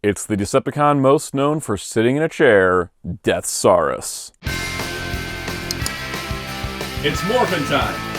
It's the Decepticon most known for sitting in a chair, Deathsaurus. It's morphin' time!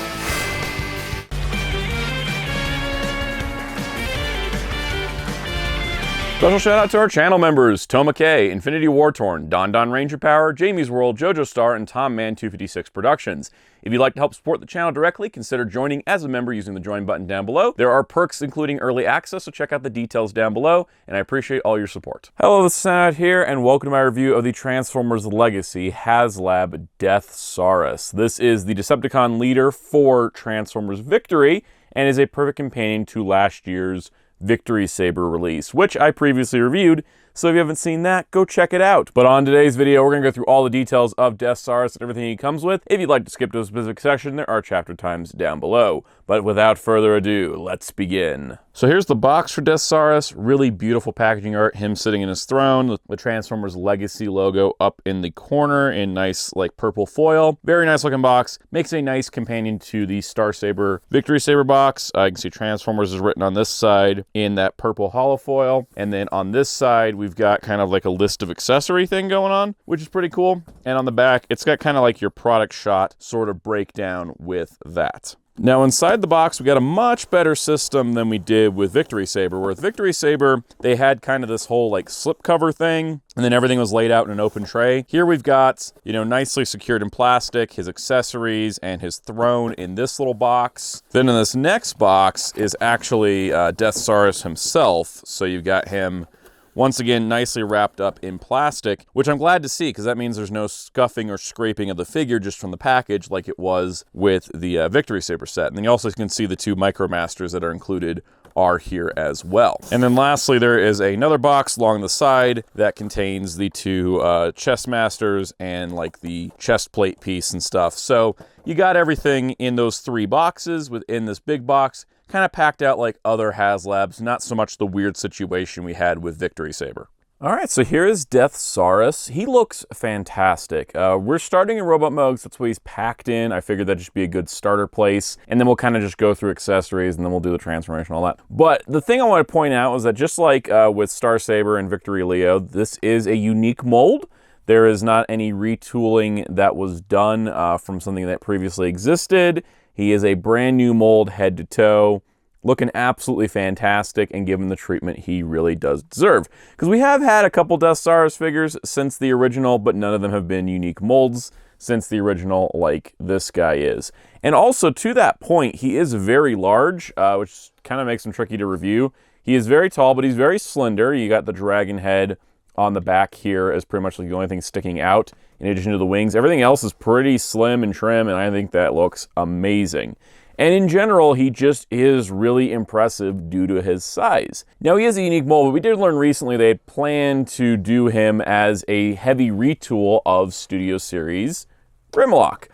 Special shout out to our channel members, Toma K, Infinity Wartorn, Don Don Ranger Power, Jamie's World, JoJo Star, and Tom Man 256 Productions. If you'd like to help support the channel directly, consider joining as a member using the join button down below. There are perks including early access, so check out the details down below, and I appreciate all your support. Hello, this is Soundout here, and welcome to my review of the Transformers Legacy Haslab Deathsaurus. This is the Decepticon leader for Transformers Victory, and is a perfect companion to last year's Victory Saber release, which I previously reviewed, so if you haven't seen that, go check it out. But on today's video, we're going to go through all the details of Deathsaurus and everything he comes with. If you'd like to skip to a specific section, there are chapter times down below. But without further ado, let's begin. So here's the box for Deathsaurus. Really beautiful packaging art, him sitting in his throne, the Transformers Legacy logo up in the corner in nice like purple foil. Very nice looking box. Makes a nice companion to the Star Saber Victory Saber box. You can see Transformers is written on this side in that purple hollow foil. And then on this side, we've got kind of like a list of accessory thing going on, which is pretty cool. And on the back, it's got kind of like your product shot sort of breakdown with that. Now inside the box, we got a much better system than we did with Victory Saber, where with Victory Saber, they had kind of this whole like slip cover thing, and then everything was laid out in an open tray. Here we've got, you know, nicely secured in plastic, his accessories and his throne in this little box. Then in this next box is actually Deathsaurus himself. So you've got him once again, nicely wrapped up in plastic, which I'm glad to see because that means there's no scuffing or scraping of the figure just from the package like it was with the Victory Saber set. And then you also can see the two Micromasters that are included are here as well. And then lastly, there is another box along the side that contains the two chest masters and like the chest plate piece and stuff. So you got everything in those three boxes within this big box, kind of packed out like other Haslabs, not so much the weird situation we had with Victory Saber. All right, so here is Deathsaurus. He looks fantastic. We're starting in robot mode, so that's what he's packed in. I figured that'd just be a good starter place, and then we'll kind of just go through accessories, and then we'll do the transformation and all that. But the thing I want to point out is that just like with Star Saber and Victory Leo, this is a unique mold. There is not any retooling that was done from something that previously existed. He is a brand new mold head to toe, looking absolutely fantastic and given the treatment he really does deserve. Because we have had a couple Deathsaurus figures since the original, but none of them have been unique molds since the original like this guy is. And also to that point, he is very large, which kind of makes him tricky to review. He is very tall, but he's very slender. You got the dragon head on the back here as pretty much like the only thing sticking out in addition to the wings. Everything else is pretty slim and trim, and I think that looks amazing. And in general, he just is really impressive due to his size. Now, he is a unique mold, but we did learn recently they had planned to do him as a heavy retool of Studio Series Grimlock,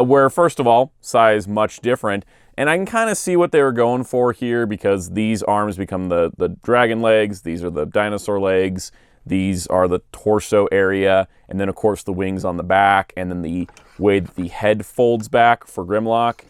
where, first of all, size much different. And I can kind of see what they were going for here because these arms become the dragon legs, these are the dinosaur legs, these are the torso area, and then of course the wings on the back, and then the way that the head folds back for Grimlock,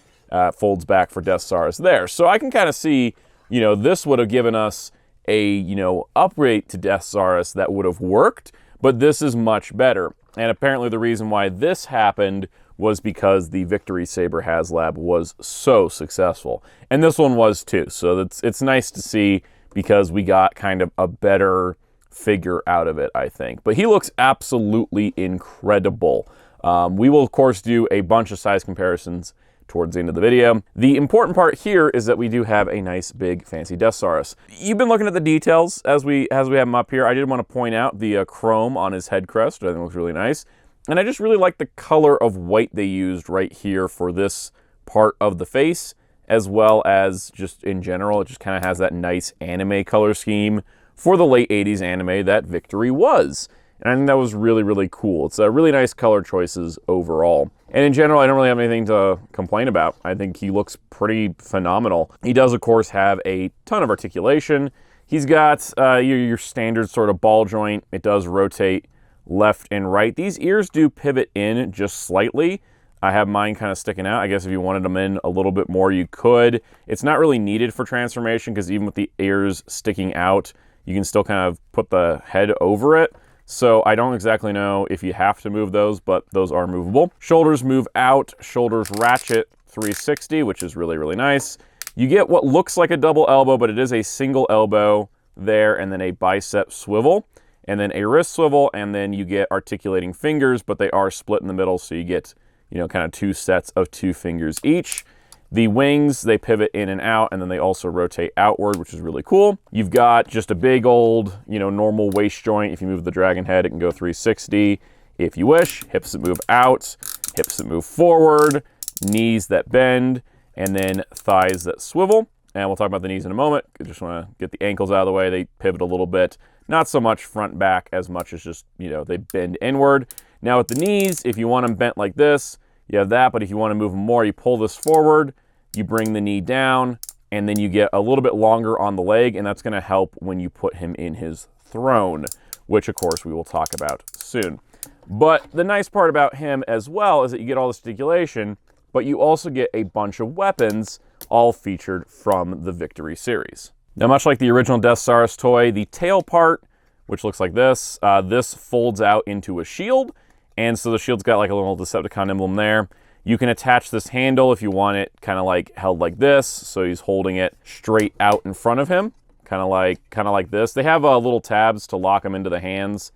folds back for Deathsaurus there. So I can kind of see, you know, this would have given us a, you know, upgrade to Deathsaurus that would have worked, but this is much better. And apparently the reason why this happened was because the Victory Saber Haslab was so successful. And this one was too, so it's nice to see because we got kind of a better figure out of it, I think. But he looks absolutely incredible. We will, of course, do a bunch of size comparisons towards the end of the video. The important part here is that we do have a nice, big, fancy Deathsaurus. You've been looking at the details as we have him up here. I did want to point out the chrome on his head crest, which I think looks really nice. And I just really like the color of white they used right here for this part of the face, as well as just in general, it just kind of has that nice anime color scheme for the late 80s anime that Victory was. And I think that was really, really cool. It's a really nice color choices overall. And in general, I don't really have anything to complain about. I think he looks pretty phenomenal. He does, of course, have a ton of articulation. He's got your standard sort of ball joint. It does rotate left and right. These ears do pivot in just slightly. I have mine kind of sticking out. I guess if you wanted them in a little bit more, you could. It's not really needed for transformation because even with the ears sticking out, you can still kind of put the head over it. So I don't exactly know if you have to move those, but those are movable. Shoulders move out, shoulders ratchet 360, which is really, really nice. You get what looks like a double elbow, but it is a single elbow there, and then a bicep swivel, and then a wrist swivel, and then you get articulating fingers, but they are split in the middle, so you get, you know, kind of 2 sets of 2 fingers each. The wings, they pivot in and out, and then they also rotate outward, which is really cool. You've got just a big old, you know, normal waist joint. If you move the dragon head, it can go 360 if you wish. Hips that move out, hips that move forward, knees that bend, and then thighs that swivel. And we'll talk about the knees in a moment. I just want to get the ankles out of the way. They pivot a little bit. Not so much front back as much as just, you know, they bend inward. Now with the knees, if you want them bent like this, you have that, but if you want to move them more, you pull this forward, you bring the knee down, and then you get a little bit longer on the leg, and that's going to help when you put him in his throne, which of course we will talk about soon. But the nice part about him as well is that you get all this articulation, but you also get a bunch of weapons all featured from the Victory series. Now, much like the original Deathsaurus toy, the tail part, which looks like this, this folds out into a shield. And so the shield's got like a little Decepticon emblem there. You can attach this handle if you want it kind of like held like this. So he's holding it straight out in front of him, kind of like this. They have little tabs to lock them into the hands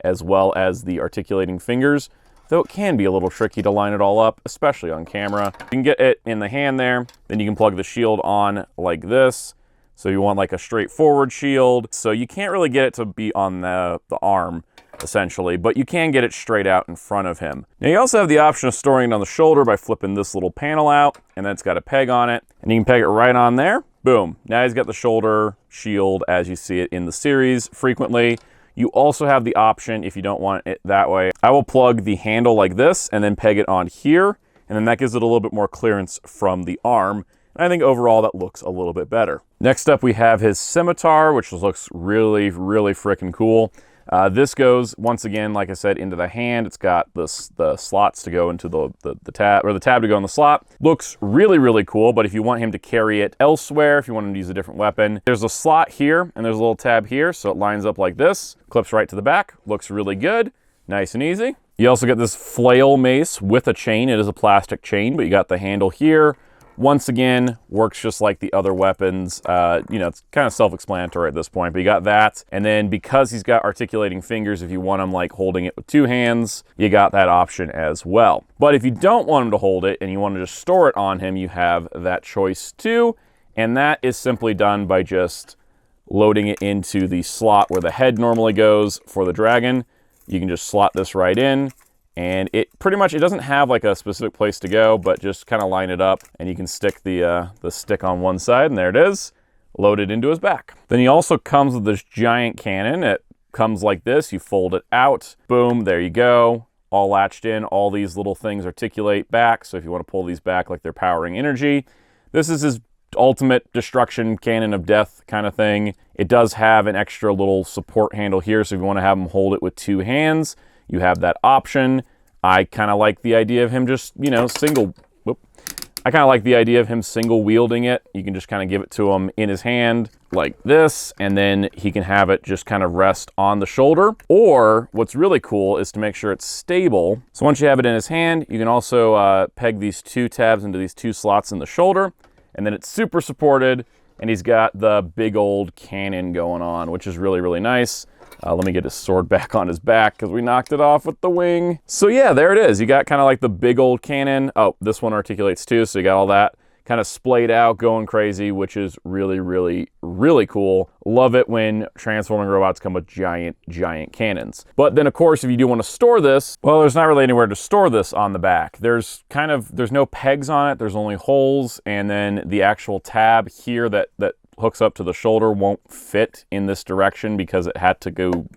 as well as the articulating fingers, though it can be a little tricky to line it all up, especially on camera. You can get it in the hand there, then you can plug the shield on like this. So you want like a straightforward shield. So you can't really get it to be on the arm, essentially, but you can get it straight out in front of him. Now you also have the option of storing it on the shoulder by flipping this little panel out, and then it's got a peg on it, and you can peg it right on there. Boom. Now he's got the shoulder shield as you see it in the series frequently. You also have the option, if you don't want it that way, I will plug the handle like this and then peg it on here, and then that gives it a little bit more clearance from the arm. And I think overall that looks a little bit better. Next up we have his scimitar, which looks really, really freaking cool. This goes, once again, like I said, into the hand. It's got the slots to go into the tab, or the tab to go in the slot. Looks really, really cool, but if you want him to carry it elsewhere, if you want him to use a different weapon, there's a slot here, and there's a little tab here, so it lines up like this, clips right to the back, looks really good, nice and easy. You also get this flail mace with a chain. It is a plastic chain, but you got the handle here. Once again, works just like the other weapons. You know, it's kind of self-explanatory at this point, but you got that. And then because he's got articulating fingers, if you want him like holding it with 2 hands, you got that option as well. But if you don't want him to hold it and you want to just store it on him, you have that choice too. And that is simply done by just loading it into the slot where the head normally goes for the dragon. You can just slot this right in. And it pretty much, it doesn't have like a specific place to go, but just kind of line it up and you can stick the stick on one side, and there it is, loaded into his back. Then he also comes with this giant cannon. It comes like this, you fold it out, boom, there you go, all latched in. All these little things articulate back, so if you want to pull these back like they're powering energy. This is his ultimate destruction cannon of death kind of thing. It does have an extra little support handle here, so if you want to have him hold it with 2 hands, you have that option. I kind of like the idea of him just, you know, single wielding it. You can just kind of give it to him in his hand like this, and then he can have it just kind of rest on the shoulder. Or what's really cool is to make sure it's stable. So once you have it in his hand, you can also peg these 2 tabs into these 2 slots in the shoulder, and then it's super supported, and he's got the big old cannon going on, which is really, really nice. Let me get his sword back on his back because we knocked it off with the wing. So yeah, there it is. You got kind of like the big old cannon. Oh, this one articulates too, so you got all that kind of splayed out, going crazy, which is really, really, really cool. Love it when transforming robots come with giant, giant cannons. But then of course, if you do want to store this, well, there's not really anywhere to store this on the back. There's no pegs on it. There's only holes, and then the actual tab here that hooks up to the shoulder won't fit in this direction because it had to go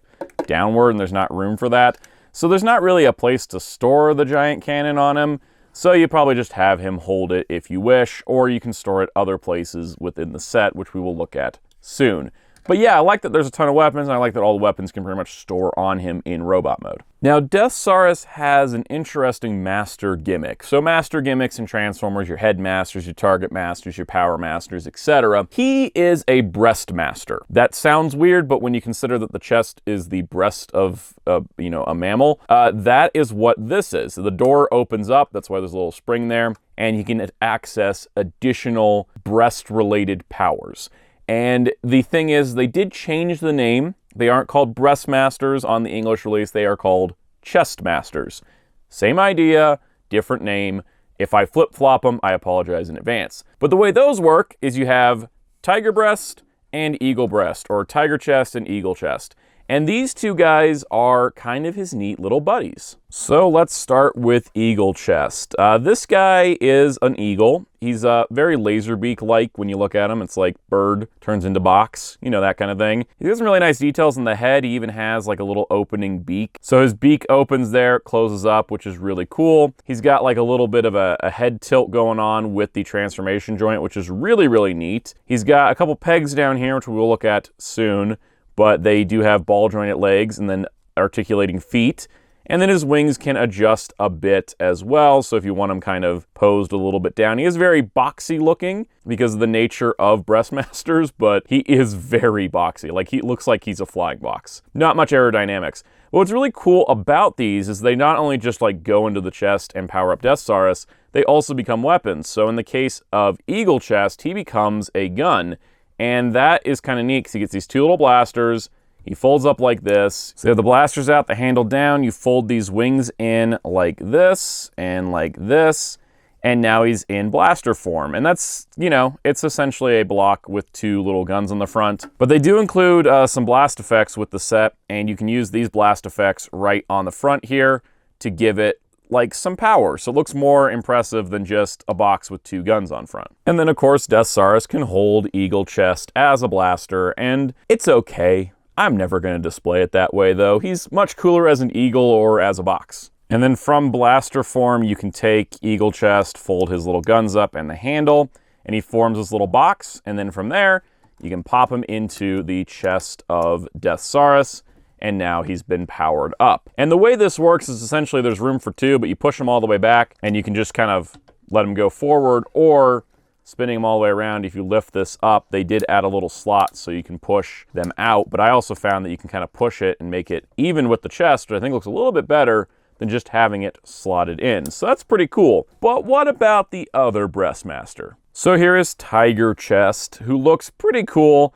downward, and there's not room for that. So there's not really a place to store the giant cannon on him. So you probably just have him hold it if you wish, or you can store it other places within the set, which we will look at soon. But yeah, I like that there's a ton of weapons, and I like that all the weapons can pretty much store on him in robot mode. Now, Deathsaurus has an interesting master gimmick. So master gimmicks in Transformers, your head masters, your target masters, your power masters, etc. He is a breast master. That sounds weird, but when you consider that the chest is the breast of, a mammal, that is what this is. So the door opens up, that's why there's a little spring there, and you can access additional breast-related powers. And the thing is, they did change the name. They aren't called Breast Masters on the English release. They are called Chest Masters. Same idea, different name. If I flip-flop them, I apologize in advance. But the way those work is you have TigerBreast and EagleBreast, or TigerChest and EagleChest. And these two guys are kind of his neat little buddies. So let's start with EagleChest. This guy is an eagle. He's very Laserbeak-like when you look at him. It's like bird turns into box, that kind of thing. He has some really nice details in the head. He even has like a little opening beak. So his beak opens there, closes up, which is really cool. He's got like a little bit of a head tilt going on with the transformation joint, which is really, really neat. He's got a couple pegs down here, which we will look at soon, but they do have ball jointed legs and then articulating feet. And then his wings can adjust a bit as well. So if you want him kind of posed a little bit down, he is very boxy looking because of the nature of Breastmasters, but he is very boxy. Like, he looks like he's a flying box. Not much aerodynamics. But what's really cool about these is they not only just like go into the chest and power up Deathsaurus, they also become weapons. So in the case of EagleChest, he becomes a gun. And that is kind of neat because he gets these two little blasters. He folds up like this. So you have the blasters out, the handle down. You fold these wings in like this and like this. And now he's in blaster form. And that's, it's essentially a block with two little guns on the front. But they do include some blast effects with the set. And you can use these blast effects right on the front here to give it like some power. So it looks more impressive than just a box with two guns on front. And then of course, Deathsaurus can hold EagleChest as a blaster, and it's okay. I'm never going to display it that way though. He's much cooler as an eagle or as a box. And then from blaster form, you can take EagleChest, fold his little guns up and the handle, and he forms this little box. And then from there, you can pop him into the chest of Deathsaurus, and now he's been powered up. And the way this works is essentially there's room for two, but you push him all the way back, and you can just kind of let him go forward, or spinning them all the way around. If you lift this up, they did add a little slot so you can push them out, but I also found that you can kind of push it and make it even with the chest, which I think looks a little bit better than just having it slotted in. So that's pretty cool. But what about the other Breastmaster? So here is TigerChest, who looks pretty cool.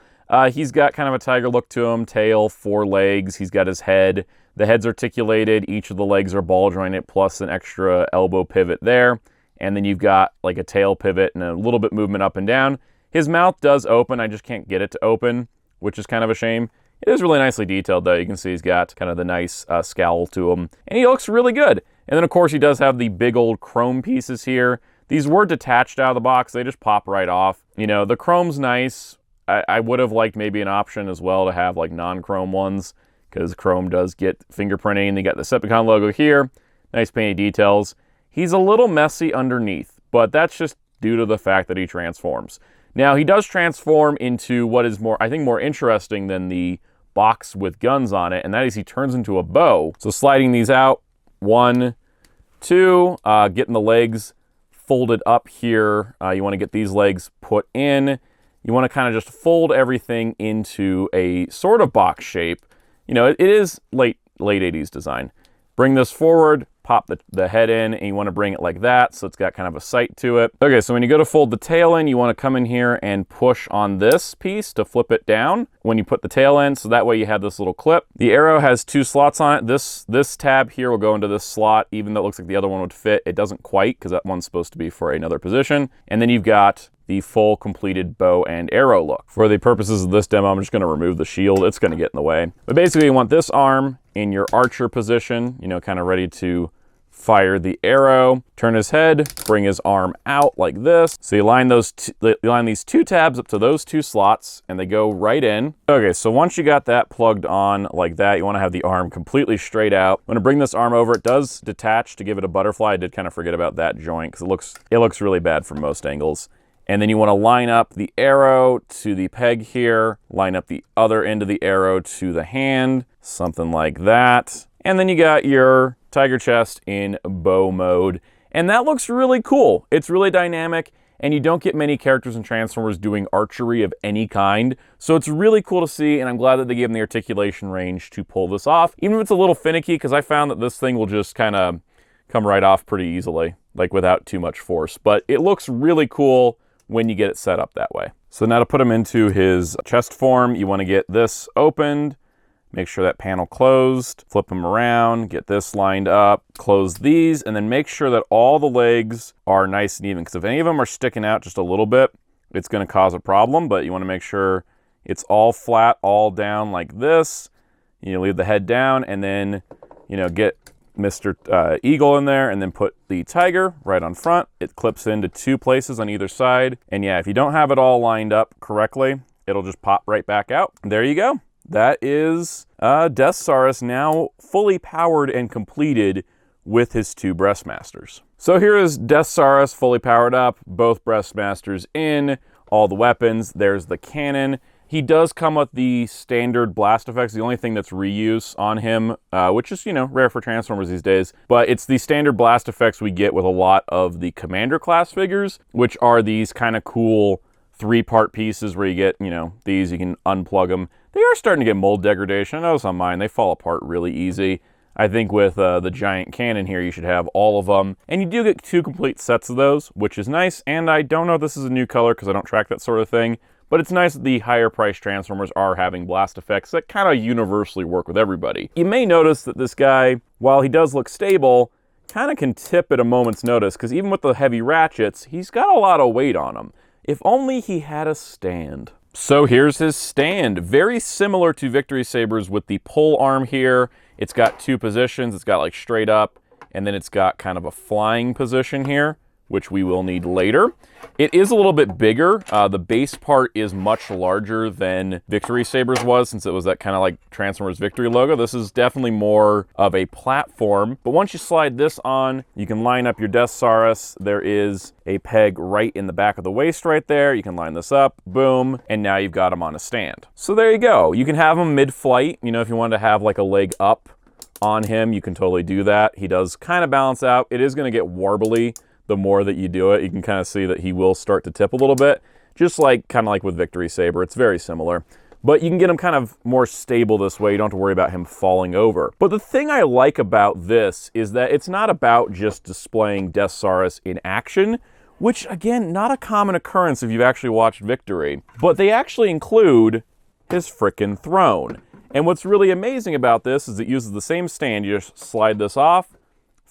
He's got kind of a tiger look to him, tail, 4 legs. He's got his head. The head's articulated. Each of the legs are ball jointed, plus an extra elbow pivot there. And then you've got like a tail pivot and a little bit movement up and down. His mouth does open. I just can't get it to open, which is kind of a shame. It is really nicely detailed though. You can see he's got kind of the nice scowl to him. And he looks really good. And then of course he does have the big old chrome pieces here. These were detached out of the box. They just pop right off. The chrome's nice. I would have liked maybe an option as well to have like non-chrome ones, because chrome does get fingerprinting. They got the Decepticon logo here. Nice painted details. He's a little messy underneath, but that's just due to the fact that he transforms. Now, he does transform into what is more interesting than the box with guns on it, and that is he turns into a bow. So sliding these out, 1, 2, getting the legs folded up here. You want to get these legs put in. You want to kind of just fold everything into a sort of box shape. It is late 80s design. Bring this forward, pop the head in, and you want to bring it like that, so it's got kind of a sight to it. Okay, so when you go to fold the tail in, you want to come in here and push on this piece to flip it down when you put the tail in, so that way you have this little clip. The arrow has 2 slots on it. This tab here will go into this slot, even though it looks like the other one would fit. It doesn't quite, because that one's supposed to be for another position. And then you've got the full completed bow and arrow look. For the purposes of this demo, I'm just going to remove the shield. It's going to get in the way. But basically, you want this arm in your archer position, kind of ready to fire the arrow. Turn his head, bring his arm out like this. So you line these 2 tabs up to those 2 slots, and they go right in. Okay, so once you got that plugged on like that, you want to have the arm completely straight out. I'm going to bring this arm over. It does detach to give it a butterfly. I did kind of forget about that joint because it looks really bad from most angles. And then you want to line up the arrow to the peg here, line up the other end of the arrow to the hand, something like that. And then you got your TigerChest in bow mode. And that looks really cool. It's really dynamic, and you don't get many characters and Transformers doing archery of any kind. So it's really cool to see, and I'm glad that they gave them the articulation range to pull this off. Even if it's a little finicky, because I found that this thing will just kind of come right off pretty easily, like without too much force. But it looks really cool when you get it set up that way. So now to put him into his chest form, you want to get this opened, make sure that panel closed, flip them around, get this lined up, close these, and then make sure that all the legs are nice and even, because if any of them are sticking out just a little bit, it's going to cause a problem. But you want to make sure it's all flat, all down like this. You leave the head down, and then, you know, get Mr. Eagle in there, and then put the Tiger right on front. It clips into 2 places on either side. And yeah, if you don't have it all lined up correctly, it'll just pop right back out. There you go. That is Deathsaurus now fully powered and completed with his 2 Breastmasters. So here is Deathsaurus fully powered up, both Breastmasters in, all the weapons. There's the cannon. He does come with the standard blast effects, the only thing that's reuse on him, which is, you know, rare for Transformers these days. But it's the standard blast effects we get with a lot of the Commander class figures, which are these kind of cool 3-part pieces where you get, you know, these, you can unplug them. They are starting to get mold degradation. I notice on mine, they fall apart really easy. I think with the giant cannon here, you should have all of them. And you do get 2 complete sets of those, which is nice. And I don't know if this is a new color because I don't track that sort of thing. But it's nice that the higher priced Transformers are having blast effects that kind of universally work with everybody. You may notice that this guy, while he does look stable, kind of can tip at a moment's notice, because even with the heavy ratchets, he's got a lot of weight on him. If only he had a stand. So here's his stand. Very similar to Victory Saber's with the pull arm here. It's got 2 positions. It's got like straight up, and then it's got kind of a flying position here, which we will need later. It is a little bit bigger. The base part is much larger than Victory Saber's was, since it was that kind of like Transformers Victory logo. This is definitely more of a platform. But once you slide this on, you can line up your Deathsaurus. There is a peg right in the back of the waist right there. You can line this up, boom, and now you've got him on a stand. So there you go. You can have him mid-flight. You know, if you wanted to have like a leg up on him, you can totally do that. He does kind of balance out. It is going to get warbly the more that you do it. You can kind of see that he will start to tip a little bit, just like kind of like with Victory Saber. It's very similar, but you can get him kind of more stable this way. You don't have to worry about him falling over. But the thing I like about this is that it's not about just displaying Deathsaurus in action, which again, not a common occurrence if you've actually watched Victory, but they actually include his frickin' throne. And what's really amazing about this is it uses the same stand. You just slide this off,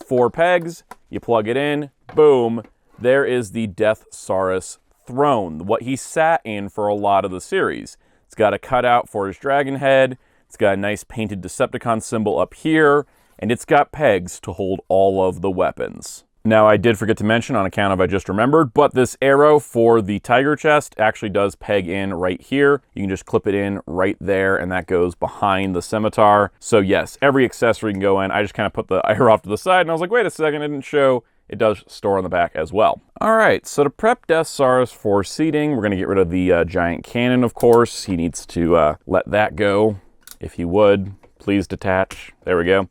4 pegs, you plug it in, boom, there is the Deathsaurus throne, what he sat in for a lot of the series. It's got a cutout for his dragon head, it's got a nice painted Decepticon symbol up here, and it's got pegs to hold all of the weapons. Now, I did forget to mention on account of I just remembered, but this arrow for the TigerChest actually does peg in right here. You can just clip it in right there, and that goes behind the scimitar. So yes, every accessory can go in. I just kind of put the arrow off to the side, and I was like, wait a second, it didn't show. It does store on the back as well. All right, so to prep Deathsaurus for seating, we're going to get rid of the giant cannon, of course. He needs to let that go. If he would, please detach. There we go.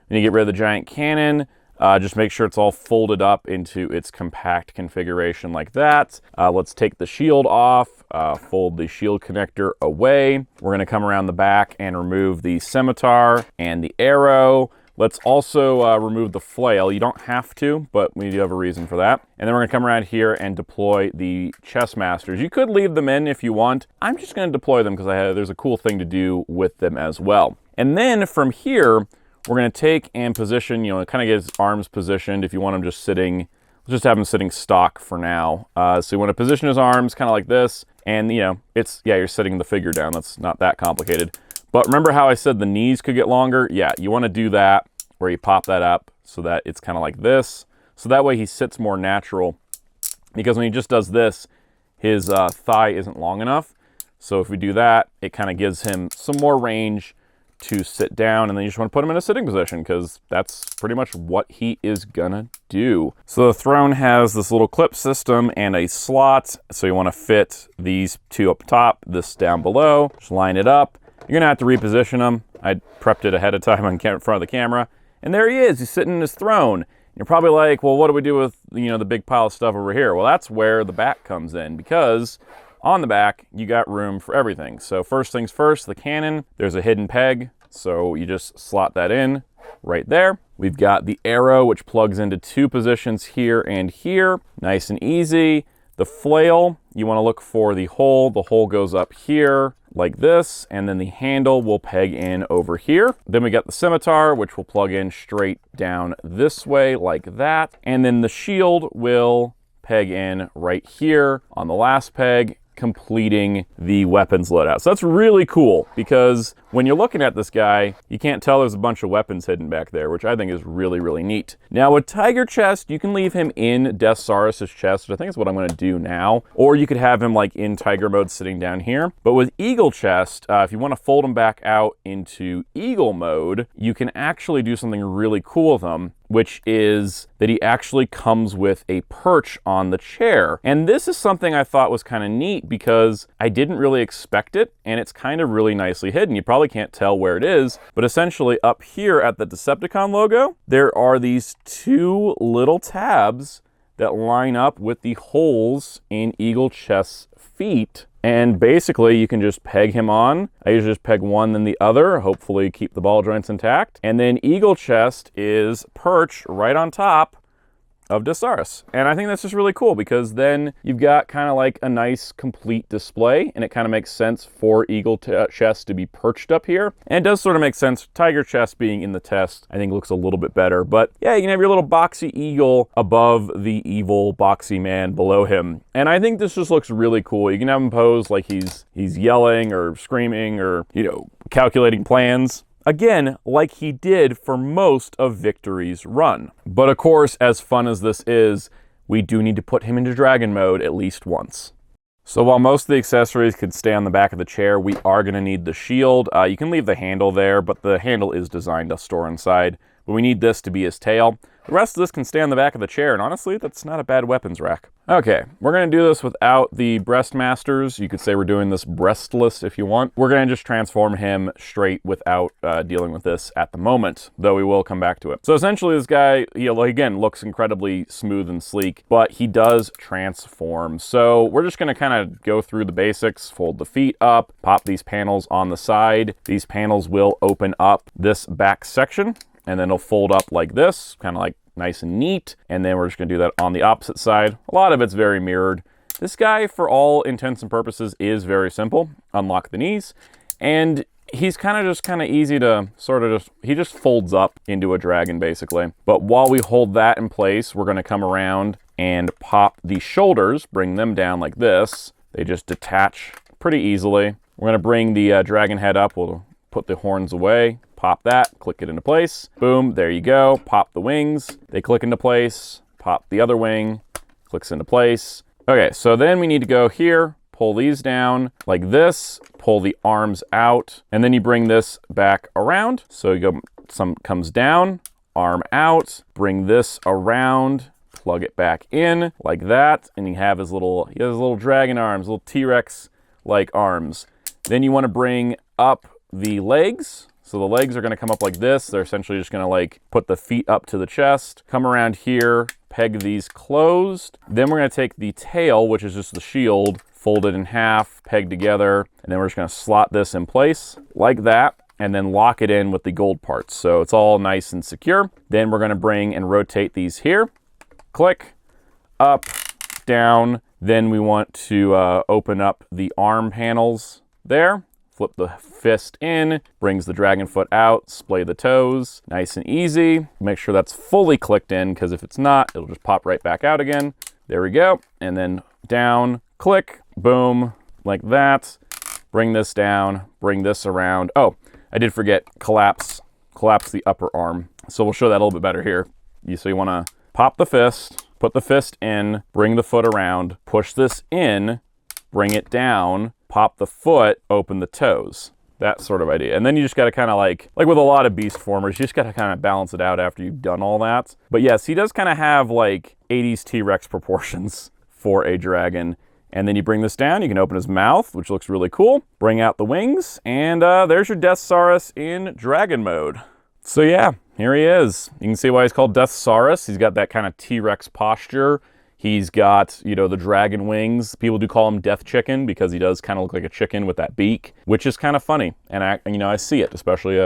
Then you get rid of the giant cannon. Just make sure it's all folded up into its compact configuration like that. Let's take the shield off, fold the shield connector away. We're going to come around the back and remove the scimitar and the arrow. Let's also remove the flail. You don't have to, but we do have a reason for that. And then we're going to come around here and deploy the chest masters. You could leave them in if you want. I'm just going to deploy them because there's a cool thing to do with them as well. And then from here, we're going to take and position, you know, kind of get his arms positioned. If you want him just sitting, let's just have him sitting stock for now. So you want to position his arms kind of like this. And, you know, you're sitting the figure down. That's not that complicated. But remember how I said the knees could get longer? Yeah, you want to do that where you pop that up so that it's kind of like this. So that way he sits more natural. Because when he just does this, his thigh isn't long enough. So if we do that, it kind of gives him some more range to sit down, and then you just want to put him in a sitting position because that's pretty much what he is gonna do. So the throne has this little clip system and a slot, so you want to fit these two up top, this down below, just line it up. You're gonna have to reposition him. I prepped it ahead of time in front of the camera, and there he is. He's sitting in his throne. You're probably like, well, what do we do with, you know, the big pile of stuff over here? Well, that's where the back comes in, because on the back, you got room for everything. So first things first, the cannon, there's a hidden peg. So you just slot that in right there. We've got the arrow, which plugs into two positions here and here. Nice and easy. The flail, you want to look for the hole. The hole goes up here like this, and then the handle will peg in over here. Then we got the scimitar, which will plug in straight down this way like that. And then the shield will peg in right here on the last peg, completing the weapons loadout. So that's really cool, because when you're looking at this guy, you can't tell there's a bunch of weapons hidden back there, which I think is really, really neat. Now with TigerChest, you can leave him in Deathsaurus' chest, which I think is what I'm going to do now, or you could have him like in Tiger mode sitting down here. But with EagleChest, if you want to fold him back out into Eagle mode, you can actually do something really cool with him, which is that he actually comes with a perch on the chair. And this is something I thought was kind of neat because I didn't really expect it, and it's kind of really nicely hidden. You probably can't tell where it is, but essentially up here at the Decepticon logo, there are these two little tabs that line up with the holes in EagleChest's feet. And basically you can just peg him on. I usually just peg one then the other, hopefully keep the ball joints intact. And then EagleChest is perched right on top of Deathsaurus. And I think that's just really cool, because then you've got kind of like a nice complete display, and it kind of makes sense for EagleChest to be perched up here. And it does sort of make sense, TigerChest being in the test, I think looks a little bit better. But yeah, you can have your little boxy eagle above the evil boxy man below him. And I think this just looks really cool. You can have him pose like he's yelling or screaming or, you know, calculating plans. Again, like he did for most of Victory's run. But of course, as fun as this is, we do need to put him into dragon mode at least once. So while most of the accessories could stay on the back of the chair, we are going to need the shield. You can leave the handle there, but the handle is designed to store inside. But we need this to be his tail. The rest of this can stay on the back of the chair, and honestly, that's not a bad weapons rack. Okay, we're going to do this without the Breastmasters. You could say we're doing this breastless if you want. We're going to just transform him straight without dealing with this at the moment, though we will come back to it. So essentially this guy, he again looks incredibly smooth and sleek, but he does transform. So we're just going to kind of go through the basics, fold the feet up, pop these panels on the side. These panels will open up this back section, and then it'll fold up like this, kind of like nice and neat. And then we're just gonna do that on the opposite side. A lot of it's very mirrored. This guy, for all intents and purposes, is very simple. Unlock the knees. And he's kind of easy to he just folds up into a dragon basically. But while we hold that in place, we're gonna come around and pop the shoulders, bring them down like this. They just detach pretty easily. We're gonna bring the dragon head up. We'll put the horns away. Pop that, click it into place. Boom, there you go. Pop the wings, they click into place. Pop the other wing, clicks into place. Okay, so then we need to go here, pull these down like this, pull the arms out, and then you bring this back around. So you go, some comes down, arm out, bring this around, plug it back in like that, and you have his little, he has his little dragon arms, little T-Rex like arms. Then you want to bring up the legs. So the legs are going to come up like this. They're essentially just going to like put the feet up to the chest, come around here, peg these closed. Then we're going to take the tail, which is just the shield, fold it in half, peg together, and then we're just going to slot this in place like that, and then lock it in with the gold parts. So it's all nice and secure. Then we're going to bring and rotate these here. Click, up, down. Then we want to open up the arm panels there. Flip the fist in, brings the dragon foot out, splay the toes, nice and easy. Make sure that's fully clicked in, because if it's not, it'll just pop right back out again. There we go. And then down, click, boom, like that. Bring this down, bring this around. Oh, I did forget, collapse the upper arm. So we'll show that a little bit better here. So you wanna pop the fist, put the fist in, bring the foot around, push this in, bring it down, pop the foot, open the toes. That sort of idea. And then you just got to kind of like with a lot of beast formers, you just got to kind of balance it out after you've done all that. But yes, he does kind of have like 80s T-Rex proportions for a dragon. And then you bring this down, you can open his mouth, which looks really cool. Bring out the wings, and there's your Deathsaurus in dragon mode. So yeah, here he is. You can see why he's called Deathsaurus. He's got that kind of T-Rex posture. He's got, you know, the dragon wings. People do call him Death Chicken because he does kind of look like a chicken with that beak, which is kind of funny. And I see it, especially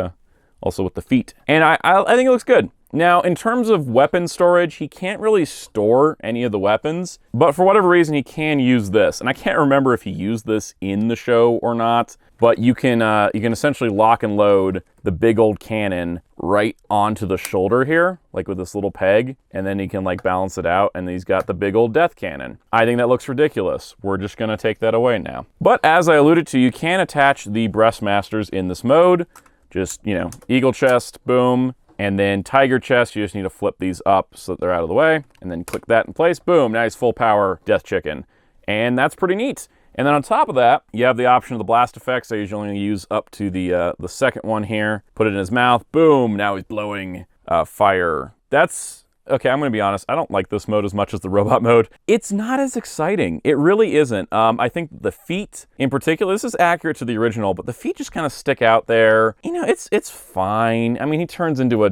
also with the feet. And I think it looks good. Now, in terms of weapon storage, he can't really store any of the weapons, but for whatever reason, he can use this. And I can't remember if he used this in the show or not, but you can essentially lock and load the big old cannon right onto the shoulder here, like with this little peg, and then he can like balance it out, and he's got the big old death cannon. I think that looks ridiculous. We're just gonna take that away now. But as I alluded to, you can attach the Breastmasters in this mode. Just, you know, EagleChest, boom. And then TigerChest, you just need to flip these up so that they're out of the way. And then click that in place. Boom, now he's full power Death Chicken. And that's pretty neat. And then on top of that, you have the option of the blast effects. I usually only use up to the second one here. Put it in his mouth. Boom, now he's blowing fire. That's... Okay, I'm going to be honest. I don't like this mode as much as the robot mode. It's not as exciting. It really isn't. I think the feet, in particular, this is accurate to the original, but the feet just kind of stick out there. You know, it's fine. I mean, he turns into a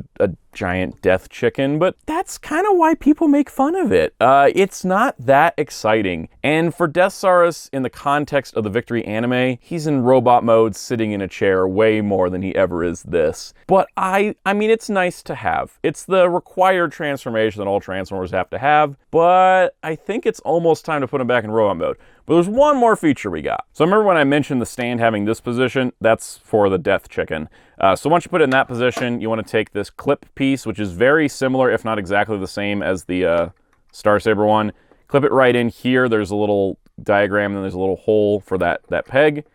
giant death chicken, but that's kind of why people make fun of it. It's not that exciting. And for Deathsaurus, in the context of the Victory anime, he's in robot mode sitting in a chair way more than he ever is this. But I mean, it's nice to have. It's the required transformation that all Transformers have to have, but I think it's almost time to put him back in robot mode. But there's one more feature we got. So remember when I mentioned the stand having this position? That's for the Death Chicken. So once you put it in that position, you want to take this clip piece, which is very similar, if not exactly the same as the Star Saber one. Clip it right in here. There's a little diagram, and then there's a little hole for that peg.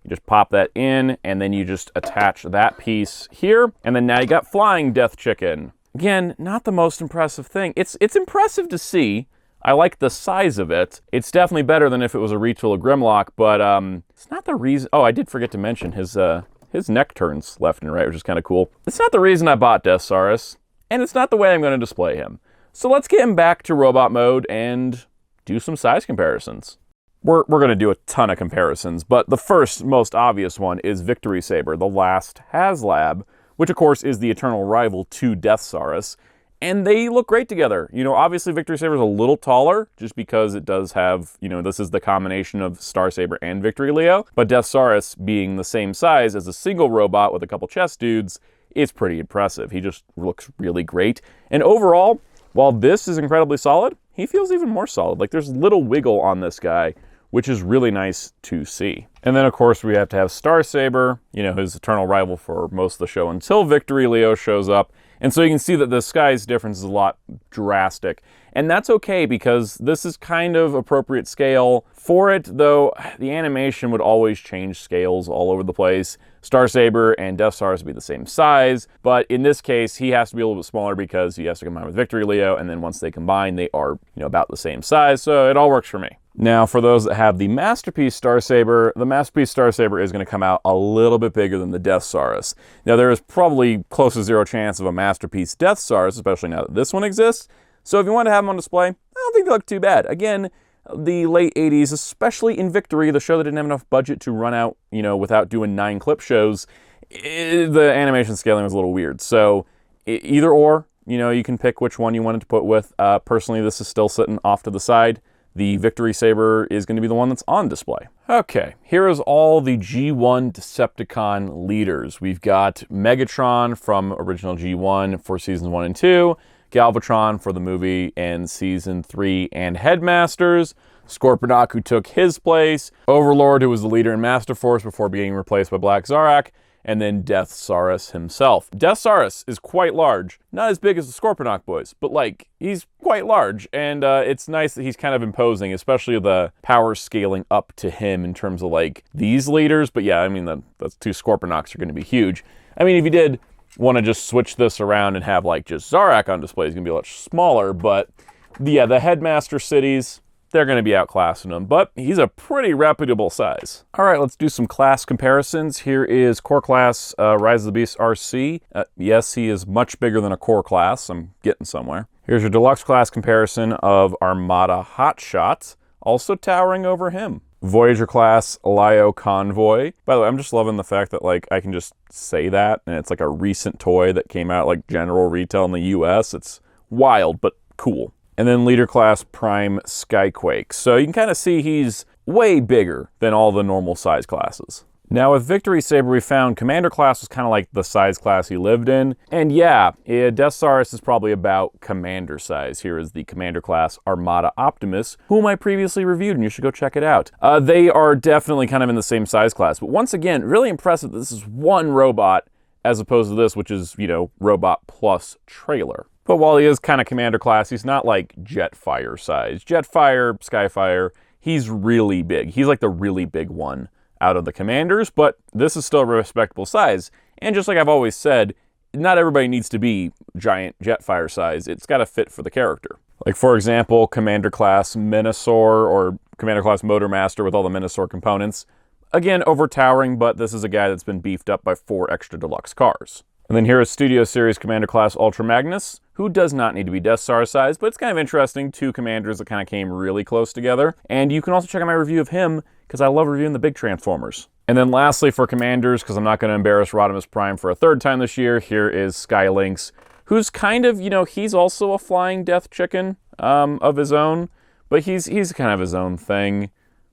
You just pop that in, and then you just attach that piece here. And then now you got Flying Death Chicken. Again, not the most impressive thing. It's impressive to see. I like the size of it. It's definitely better than if it was a retool of Grimlock, but it's not the reason... Oh, I did forget to mention his neck turns left and right, which is kind of cool. It's not the reason I bought Deathsaurus, and it's not the way I'm going to display him. So let's get him back to robot mode and do some size comparisons. We're going to do a ton of comparisons, but the first, most obvious one is Victory Saber, the last Haslab, which of course is the eternal rival to Deathsaurus. And they look great together. You know, obviously Victory Saber is a little taller just because it does have, you know, this is the combination of Star Saber and Victory Leo. But Deathsaurus being the same size as a single robot with a couple chest dudes is pretty impressive. He just looks really great. And overall, while this is incredibly solid, he feels even more solid. Like there's little wiggle on this guy, which is really nice to see. And then of course we have to have Star Saber, you know, his eternal rival for most of the show until Victory Leo shows up. And so you can see that the size difference is a lot drastic. And that's okay because this is kind of appropriate scale for it, though the animation would always change scales all over the place. Star Saber and Deathsaurus would be the same size, but in this case, he has to be a little bit smaller because he has to combine with Victory Leo, and then once they combine, they are, you know, about the same size, so it all works for me. Now, for those that have the Masterpiece Star Saber, the Masterpiece Star Saber is going to come out a little bit bigger than the Deathsaurus. Now, there is probably close to zero chance of a Masterpiece Deathsaurus, especially now that this one exists. So if you want to have them on display, I don't think they look too bad. Again, the late 80s, especially in Victory, the show that didn't have enough budget to run out, you know, without doing 9 clip shows, the animation scaling was a little weird. So either or, you know, you can pick which one you wanted to put with. Personally, this is still sitting off to the side. The Victory Saber is going to be the one that's on display. Okay, here is all the G1 Decepticon leaders. We've got Megatron from original G1 for seasons 1 and 2, Galvatron for the movie and season 3 and Headmasters, Scorponok who took his place, Overlord who was the leader in Master Force before being replaced by Black Zarak, and then Deathsaurus himself. Deathsaurus is quite large. Not as big as the Scorponok boys, but like, he's quite large, and it's nice that he's kind of imposing, especially the power scaling up to him in terms of like these leaders, but yeah, I mean, the 2 Scorponoks are going to be huge. I mean, if you did want to just switch this around and have like just Zarak on display, he's going to be a lot smaller, but yeah, the Headmaster cities, they're going to be outclassing him, but he's a pretty reputable size. All right, let's do some class comparisons. Here is Core Class Rise of the Beast RC. Yes, he is much bigger than a Core Class. I'm getting somewhere. Here's your Deluxe Class comparison of Armada Hotshot, also towering over him. Voyager Class Lio Convoy. By the way, I'm just loving the fact that like I can just say that, and it's like a recent toy that came out like general retail in the US. It's wild, but cool. And then Leader Class Prime Skyquake. So you can kind of see he's way bigger than all the normal size classes. Now with Victory Saber, we found Commander Class was kind of like the size class he lived in. And yeah, Deathsaurus is probably about Commander size. Here is the Commander Class Armada Optimus, whom I previously reviewed, and you should go check it out. They are definitely kind of in the same size class. But once again, really impressive that this is one robot as opposed to this, which is, you know, robot plus trailer. But while he is kind of Commander Class, he's not like Jetfire size. Jetfire, Skyfire, he's really big. He's like the really big one out of the Commanders, but this is still a respectable size. And just like I've always said, not everybody needs to be giant Jetfire size. It's got to fit for the character. Like, for example, Commander Class Minosaur or Commander Class Motormaster with all the Minosaur components. Again, overtowering, but this is a guy that's been beefed up by 4 extra deluxe cars. And then here is Studio Series Commander Class Ultra Magnus, who does not need to be Deathsaurus size, but it's kind of interesting. 2 commanders that kind of came really close together. And you can also check out my review of him, because I love reviewing the big Transformers. And then lastly, for commanders, because I'm not going to embarrass Rodimus Prime for a 3rd time this year, here is Skylynx, who's kind of, you know, he's also a flying death chicken of his own, but he's kind of his own thing.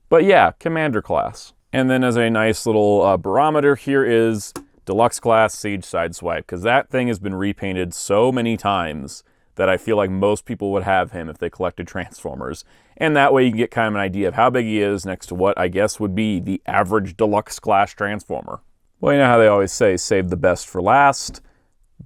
But yeah, Commander Class. And then as a nice little barometer, here is Deluxe Class Siege Sideswipe, because that thing has been repainted so many times that I feel like most people would have him if they collected Transformers. And that way you can get kind of an idea of how big he is next to what I guess would be the average Deluxe Class Transformer. Well, you know how they always say, save the best for last.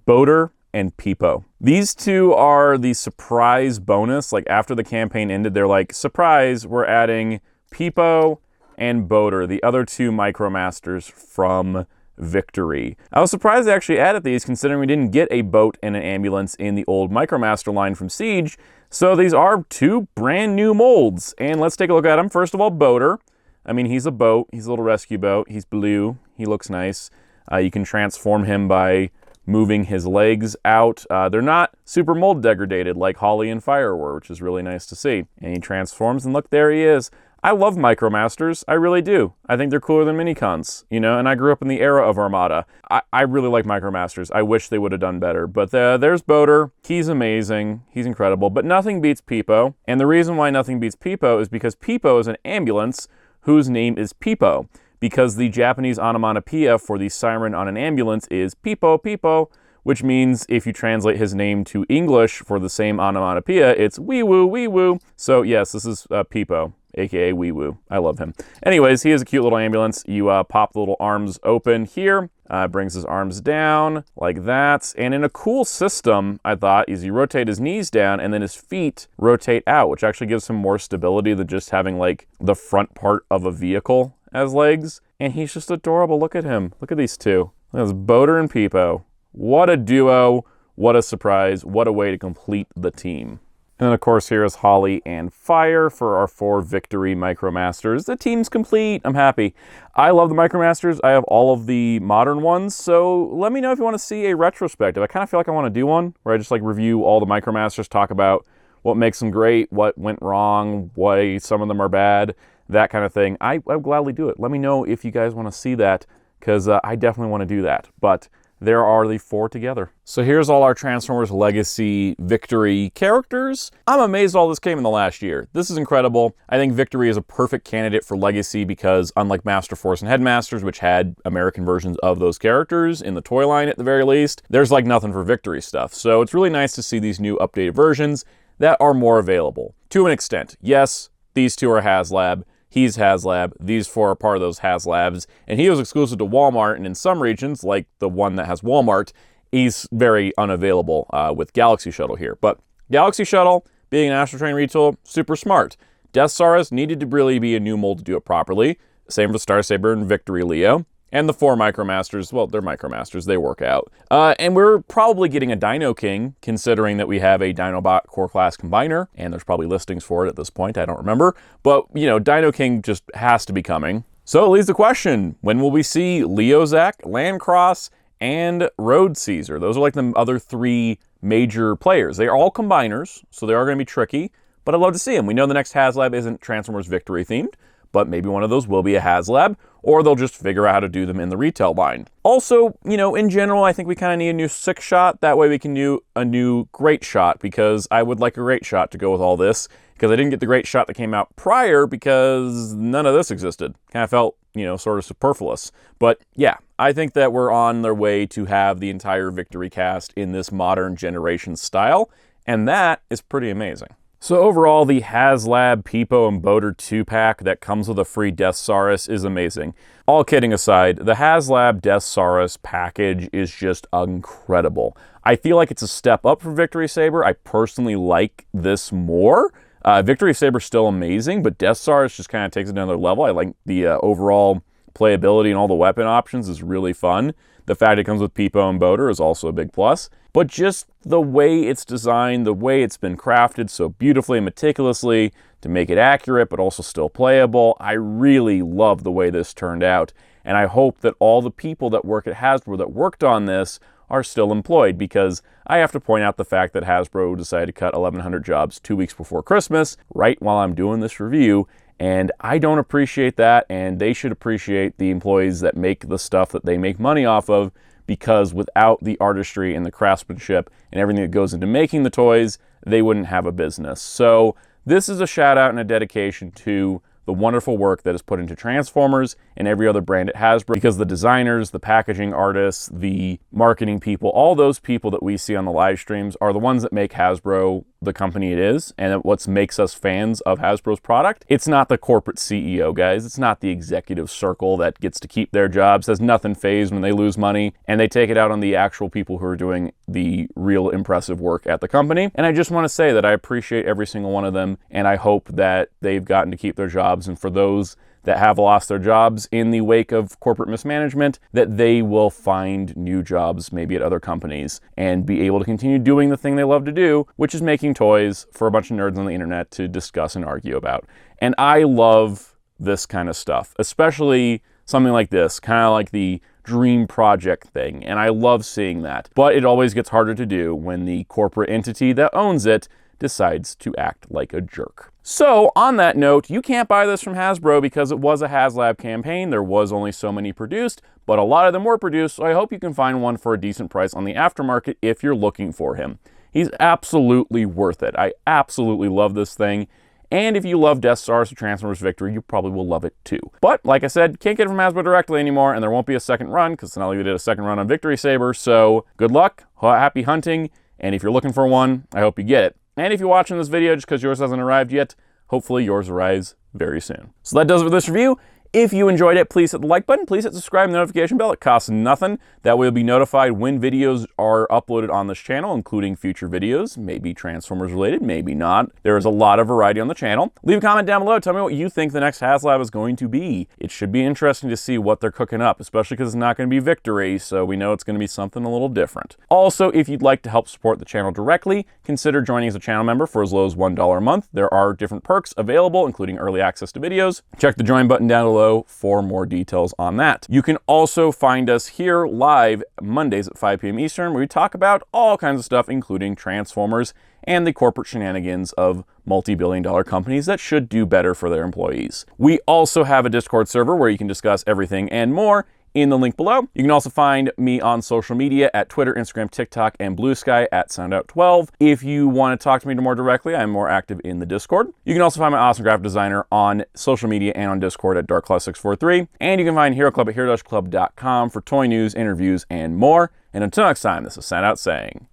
Boater and Pipo. These 2 are the surprise bonus. Like after the campaign ended, they're like, surprise, we're adding Pipo and Boater, the other 2 Micromasters from Victory. I was surprised they actually added these, considering we didn't get a boat and an ambulance in the old Micromaster line from Siege. So these are 2 brand new molds, and let's take a look at them. First of all, Boater. I mean, he's a boat. He's a little rescue boat. He's blue. He looks nice. You can transform him by moving his legs out. They're not super mold degraded like Holly and Fire were, which is really nice to see. And he transforms, and look, there he is. I love Micromasters, I really do. I think they're cooler than Minicons, you know, and I grew up in the era of Armada. I really like Micromasters. I wish they would have done better, but there's Boater. He's amazing, he's incredible, but nothing beats Pipo. And the reason why nothing beats Pipo is because Pipo is an ambulance whose name is Pipo, because the Japanese onomatopoeia for the siren on an ambulance is Pipo, Pipo, which means if you translate his name to English for the same onomatopoeia, it's wee woo, wee woo. So yes, this is Pipo, aka Wee Woo. I love him. Anyways, he is a cute little ambulance. You pop the little arms open here, brings his arms down like that. And in a cool system, I thought, is you rotate his knees down and then his feet rotate out, which actually gives him more stability than just having like the front part of a vehicle as legs. And he's just adorable. Look at him. Look at these 2. That's Boater and Pipo. What a duo. What a surprise. What a way to complete the team. And then, of course, here is Holly and Fire for our 4 Victory Micromasters. The team's complete. I'm happy. I love the Micromasters. I have all of the modern ones, so let me know if you want to see a retrospective. I kind of feel like I want to do one where I just like review all the Micromasters, talk about what makes them great, what went wrong, why some of them are bad, that kind of thing. I would gladly do it. Let me know if you guys want to see that, because I definitely want to do that. But there are the 4 together. So here's all our Transformers Legacy Victory characters. I'm amazed all this came in the last year. This is incredible. I think Victory is a perfect candidate for Legacy because unlike Master Force and Headmasters, which had American versions of those characters in the toy line at the very least, there's like nothing for Victory stuff. So it's really nice to see these new updated versions that are more available. To an extent, yes, these 2 are Haslab. He's Haslab. These 4 are part of those Haslabs. And he was exclusive to Walmart, and in some regions, like the one that has Walmart, he's very unavailable with Galaxy Shuttle here. But Galaxy Shuttle, being an Astro Train retool, super smart. Deathsaurus needed to really be a new mold to do it properly. Same for Star Saber and Victory Leo. And the 4 Micromasters, well, they're Micromasters, they work out. And we're probably getting a Dino King, considering that we have a Dinobot core class combiner, and there's probably listings for it at this point, I don't remember. But, you know, Dino King just has to be coming. So it leaves the question, when will we see Leozak, Landcross, and Road Caesar? Those are like the other 3 major players. They are all combiners, so they are going to be tricky, but I'd love to see them. We know the next Haslab isn't Transformers Victory themed, but maybe one of those will be a Haslab, or they'll just figure out how to do them in the retail line. Also, you know, in general, I think we kind of need a new 6-shot. That way we can do a new Great Shot, because I would like a Great Shot to go with all this, because I didn't get the Great Shot that came out prior because none of this existed. Kind of felt, you know, sort of superfluous. But yeah, I think that we're on their way to have the entire Victory cast in this modern generation style, and that is pretty amazing. So overall, the Haslab Pipo and Boater 2-pack that comes with a free Deathsaurus is amazing. All kidding aside, the Haslab Deathsaurus package is just incredible. I feel like it's a step up from Victory Saber. I personally like this more. Victory Saber's still amazing, but Deathsaurus just kind of takes it to another level. I like the overall playability and all the weapon options is really fun. The fact it comes with Pipo and Boater is also a big plus. But just the way it's designed, the way it's been crafted so beautifully and meticulously to make it accurate but also still playable, I really love the way this turned out. And I hope that all the people that work at Hasbro that worked on this are still employed, because I have to point out the fact that Hasbro decided to cut 1,100 jobs 2 weeks before Christmas, right while I'm doing this review, and I don't appreciate that, and they should appreciate the employees that make the stuff that they make money off of, because without the artistry and the craftsmanship and everything that goes into making the toys, they wouldn't have a business. So this is a shout out and a dedication to the wonderful work that is put into Transformers and every other brand at Hasbro, because the designers, the packaging artists, the marketing people, all those people that we see on the live streams are the ones that make Hasbro the company it is, and what makes us fans of Hasbro's product. It's not the corporate CEO, guys. It's not the executive circle that gets to keep their jobs, has nothing phased when they lose money, and they take it out on the actual people who are doing the real impressive work at the company. And I just want to say that I appreciate every single one of them, and I hope that they've gotten to keep their jobs, and for those that have lost their jobs in the wake of corporate mismanagement, that they will find new jobs maybe at other companies and be able to continue doing the thing they love to do, which is making toys for a bunch of nerds on the internet to discuss and argue about. And I love this kind of stuff, especially something like this, kind of like the dream project thing, and I love seeing that. But it always gets harder to do when the corporate entity that owns it decides to act like a jerk. So on that note, you can't buy this from Hasbro because it was a Haslab campaign. There was only so many produced, but a lot of them were produced, so I hope you can find one for a decent price on the aftermarket if you're looking for him. He's absolutely worth it. I absolutely love this thing. And if you love Deathsaurus or Transformers Victory, you probably will love it too. But like I said, can't get it from Hasbro directly anymore, and there won't be a second run because now we did a second run on Victory Saber. So good luck, happy hunting, and if you're looking for one, I hope you get it. And if you're watching this video just because yours hasn't arrived yet, hopefully yours arrives very soon. So that does it for this review. If you enjoyed it, please hit the like button. Please hit subscribe and the notification bell. It costs nothing. That way you'll be notified when videos are uploaded on this channel, including future videos, maybe Transformers related, maybe not. There is a lot of variety on the channel. Leave a comment down below. Tell me what you think the next Haslab is going to be. It should be interesting to see what they're cooking up, especially because it's not going to be Victory, so we know it's going to be something a little different. Also, if you'd like to help support the channel directly, consider joining as a channel member for as low as $1 a month. There are different perks available, including early access to videos. Check the join button down below for more details on that. You can also find us here live Mondays at 5 p.m. Eastern, where we talk about all kinds of stuff, including Transformers and the corporate shenanigans of multi-billion-dollar companies that should do better for their employees. We also have a Discord server where you can discuss everything and more in the link below. You can also find me on social media at Twitter, Instagram, TikTok, and Blue Sky at Soundout12. If you want to talk to me more directly, I'm more active in the Discord. You can also find my awesome graphic designer on social media and on Discord at DarkClaw643. And you can find Hero Club at hero-club.com for toy news, interviews, and more. And until next time, this is Soundout saying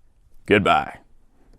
goodbye.